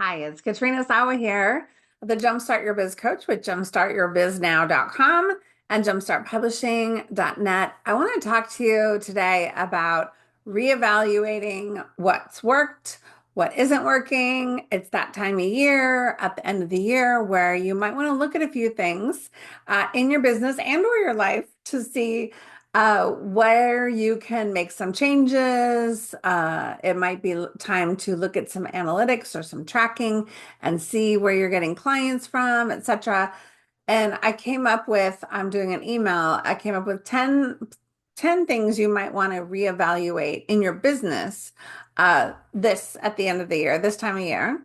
Hi, it's Katrina Sawa here, the Jumpstart Your Biz coach with jumpstartyourbiznaw.com and jumpstartpublishing.net. I want to talk to you today about reevaluating what's worked, what isn't working. It's that time of year at the end of the year where you might want to look at a few things in your business and or your life to see where you can make some changes. It might be time to look at some analytics or some tracking and see where you're getting clients from, etc. And I'm doing an email. I came up with ten things you might want to reevaluate in your business this at the end of the year, this time of year.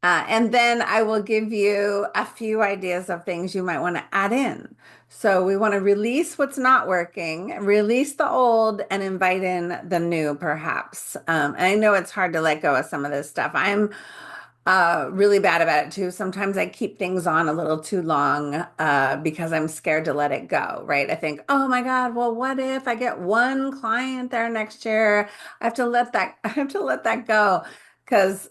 And then I will give you a few ideas of things you might want to add in. So we want to release what's not working, release the old, and invite in the new, perhaps. And I know it's hard to let go of some of this stuff. I'm really bad about it too. Sometimes I keep things on a little too long because I'm scared to let it go, right? I think, oh my God, well, what if I get one client there next year? I have to let that go because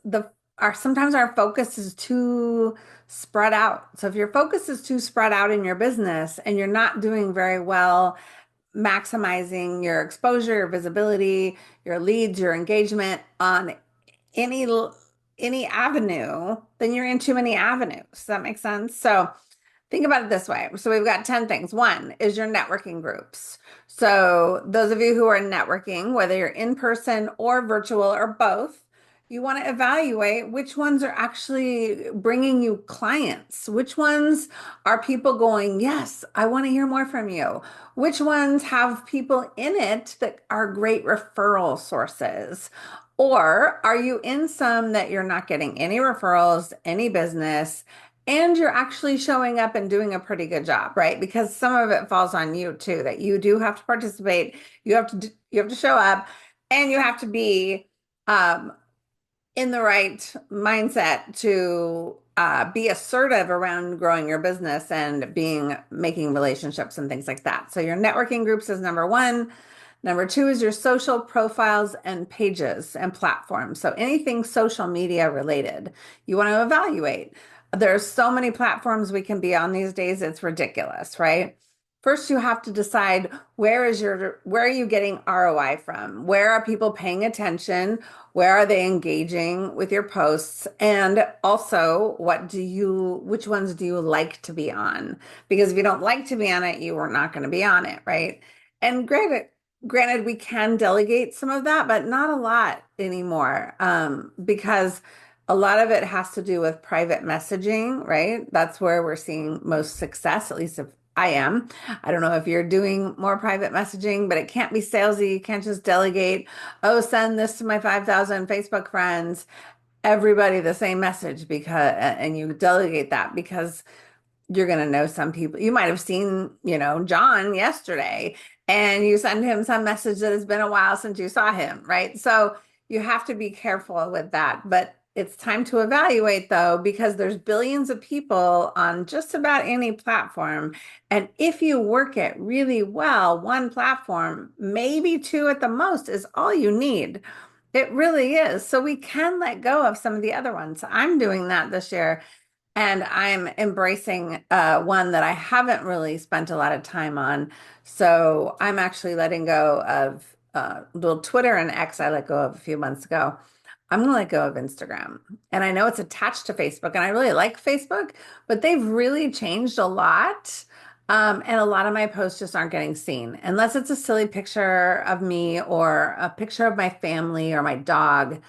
sometimes our focus is too spread out. So if your focus is too spread out in your business and you're not doing very well maximizing your exposure, your visibility, your leads, your engagement on any any avenue, then you're in too many avenues. Does that make sense? So think about it this way. So we've got 10 things. One is your networking groups. So those of you who are networking, whether you're in person or virtual or both, you want to evaluate which ones are actually bringing you clients. Which ones are people going, yes, I want to hear more from you. Which ones have people in it that are great referral sources? Or are you in some that you're not getting any referrals, any business, and you're actually showing up and doing a pretty good job, right? Because some of it falls on you too, that you do have to participate, you have to show up, and you have to be um, in the right mindset to be assertive around growing your business and making relationships and things like that. So your networking groups is number one. Number two is your social profiles and pages and platforms. So anything social media related, you want to evaluate. There's so many platforms we can be on these days, it's ridiculous, right? First, you have to decide where are you getting ROI from? Where are people paying attention? Where are they engaging with your posts? And also, which ones do you like to be on? Because if you don't like to be on it, you are not going to be on it, right? And granted, we can delegate some of that, but not a lot anymore, because a lot of it has to do with private messaging, right? That's where we're seeing most success, at least if I am. I don't know if you're doing more private messaging, but it can't be salesy. You can't just delegate, oh, send this to my 5,000 Facebook friends, everybody the same message and you delegate that because you're going to know some people. You might have seen, John yesterday and you send him some message that has been a while since you saw him, right? So you have to be careful with that. But it's time to evaluate though, because there's billions of people on just about any platform. And if you work it really well, one platform, maybe two at the most, is all you need. It really is. So we can let go of some of the other ones. I'm doing that this year. And I'm embracing one that I haven't really spent a lot of time on. So I'm actually letting go of little Twitter and X I let go of a few months ago. I'm going to let go of Instagram. And I know it's attached to Facebook, and I really like Facebook, but they've really changed a lot. And a lot of my posts just aren't getting seen unless it's a silly picture of me or a picture of my family or my dog.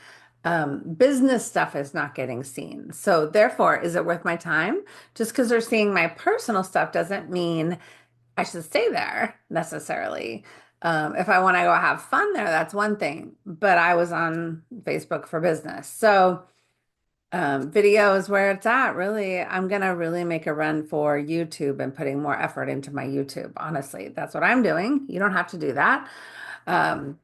Business stuff is not getting seen. So therefore, is it worth my time? Just because they're seeing my personal stuff doesn't mean I should stay there necessarily. If I want to go have fun there, that's one thing. But I was on Facebook for business. So video is where it's at. Really, I'm gonna really make a run for YouTube and putting more effort into my YouTube. Honestly, that's what I'm doing. You don't have to do that. Um,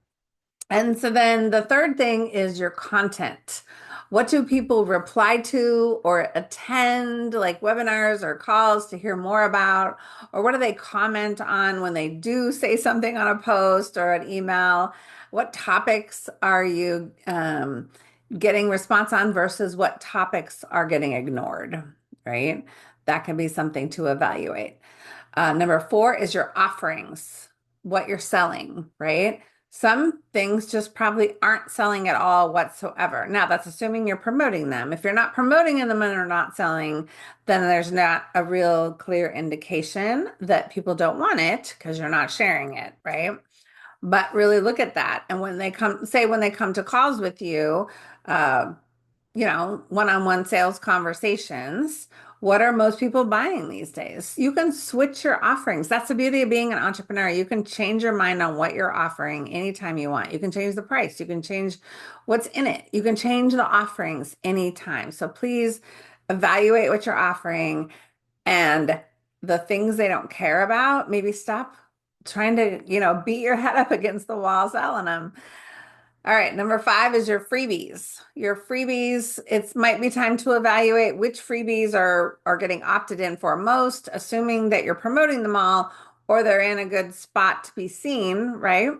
and so then the third thing is your content. What do people reply to or attend, like webinars or calls to hear more about? Or what do they comment on when they do say something on a post or an email? What topics are you getting response on versus what topics are getting ignored, right? That can be something to evaluate. Number four is your offerings, what you're selling, right? Some things just probably aren't selling at all whatsoever. Now, that's assuming you're promoting them. If you're not promoting them and are not selling, then there's not a real clear indication that people don't want it because you're not sharing it, right? But really look at that. And when they come, say, when they come to calls with you, uh, one-on-one sales conversations, what are most people buying these days? You can switch your offerings. That's the beauty of being an entrepreneur. You can change your mind on what you're offering anytime you want. You can change the price. You can change what's in it. You can change the offerings anytime. So please evaluate what you're offering and the things they don't care about, maybe stop trying to, beat your head up against the wall selling them. All right, number five is your freebies. Your freebies, it might be time to evaluate which freebies are getting opted in for most, assuming that you're promoting them all or they're in a good spot to be seen, right?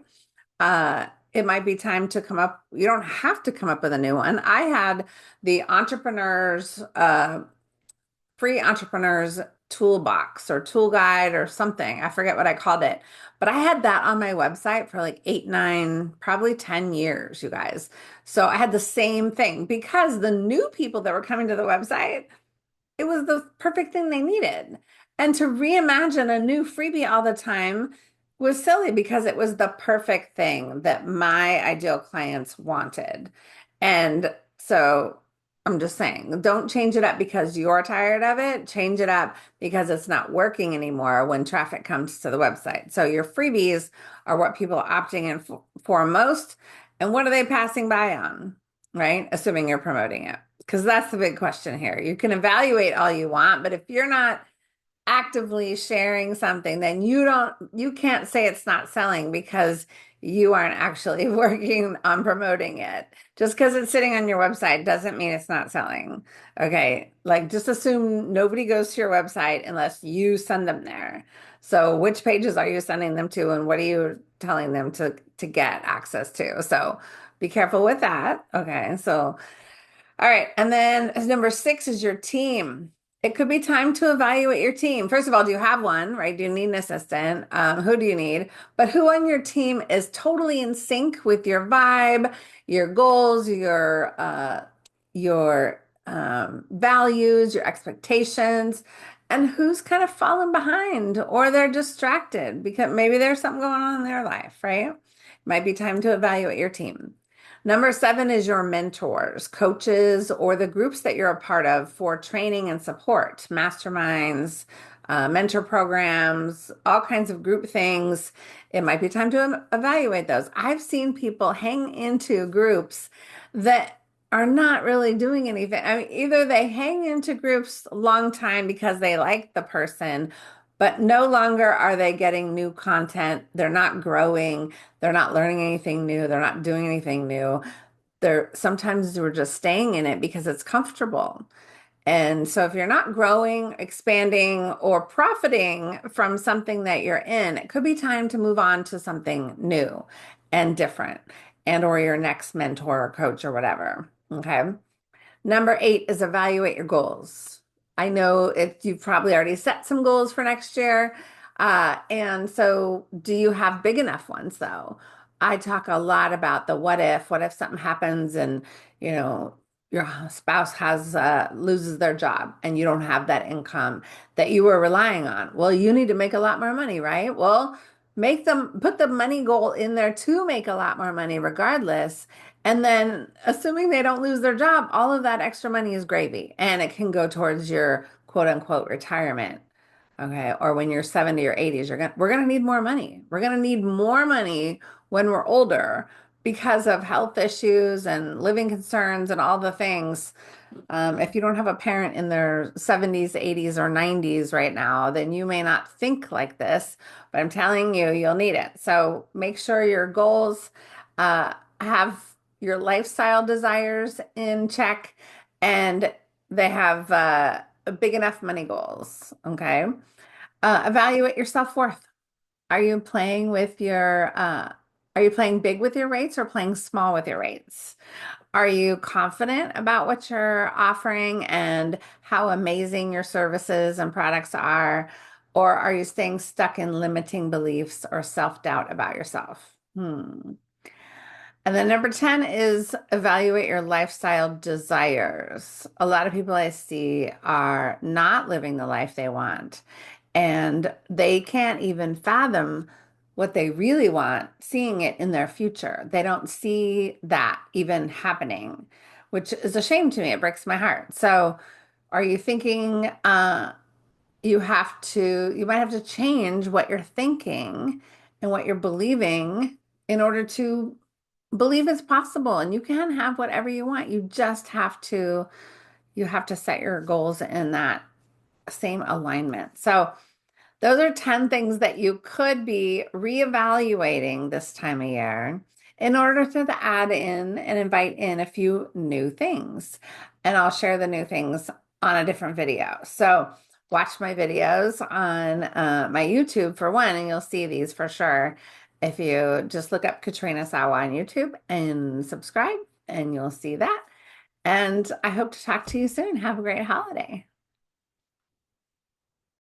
It might be time to come up. You don't have to come up with a new one. I had the free entrepreneurs toolbox or tool guide or something. I forget what I called it. But I had that on my website for like 8, 9, probably 10 years, you guys. So I had the same thing because the new people that were coming to the website, it was the perfect thing they needed. And to reimagine a new freebie all the time was silly because it was the perfect thing that my ideal clients wanted. And so I'm just saying, don't change it up because you're tired of it. Change it up because it's not working anymore when traffic comes to the website. So your freebies are what people are opting in for most. And what are they passing by on, right? Assuming you're promoting it. Because that's the big question here. You can evaluate all you want, but if you're not actively sharing something, then you can't say it's not selling because you aren't actually working on promoting it. Just because it's sitting on your website doesn't mean it's not selling. Okay. Like just assume nobody goes to your website unless you send them there. So which pages are you sending them to and what are you telling them to get access to? So be careful with that. Okay. So all right. And then number six is your team. It could be time to evaluate your team. First of all, do you have one, right? Do you need an assistant? Who do you need? But who on your team is totally in sync with your vibe, your goals, your values, your expectations, and who's kind of fallen behind or they're distracted because maybe there's something going on in their life, right? Might be time to evaluate your team. Number seven is your mentors, coaches, or the groups that you're a part of for training and support, masterminds, mentor programs, all kinds of group things. It might be time to evaluate those. I've seen people hang into groups that are not really doing anything. I mean, either they hang into groups a long time because they like the person, but no longer are they getting new content. They're not growing. They're not learning anything new. They're not doing anything new. They're sometimes we're just staying in it because it's comfortable. And so if you're not growing, expanding, or profiting from something that you're in, it could be time to move on to something new and different and or your next mentor or coach or whatever. Okay. Number eight is evaluate your goals. I know if you've probably already set some goals for next year. And so do you have big enough ones though? I talk a lot about the what if something happens and, you know, your spouse has loses their job and you don't have that income that you were relying on. Well, you need to make a lot more money, right? Well, put the money goal in there to make a lot more money regardless. And then, assuming they don't lose their job, all of that extra money is gravy and it can go towards your quote unquote retirement. Okay. Or when you're 70 or 80s, we're going to need more money. We're going to need more money when we're older because of health issues and living concerns and all the things. If you don't have a parent in their 70s, 80s, or 90s right now, then you may not think like this, but I'm telling you, you'll need it. So make sure your goals have your lifestyle desires in check and they have big enough money goals. Okay. Evaluate your self-worth. Are you playing with are you playing big with your rates or playing small with your rates? Are you confident about what you're offering and how amazing your services and products are? Or are you staying stuck in limiting beliefs or self-doubt about yourself? And then number 10 is evaluate your lifestyle desires. A lot of people I see are not living the life they want, and they can't even fathom what they really want, seeing it in their future. They don't see that even happening, which is a shame to me. It breaks my heart. So, are you thinking you might have to change what you're thinking and what you're believing in order to believe it's possible and you can have whatever you want. You have to set your goals in that same alignment. So those are 10 things that you could be reevaluating this time of year in order to add in and invite in a few new things. And I'll share the new things on a different video. So watch my videos on my YouTube for one, and you'll see these for sure. If you just look up Katrina Sawa on YouTube and subscribe, and you'll see that. And I hope to talk to you soon. Have a great holiday.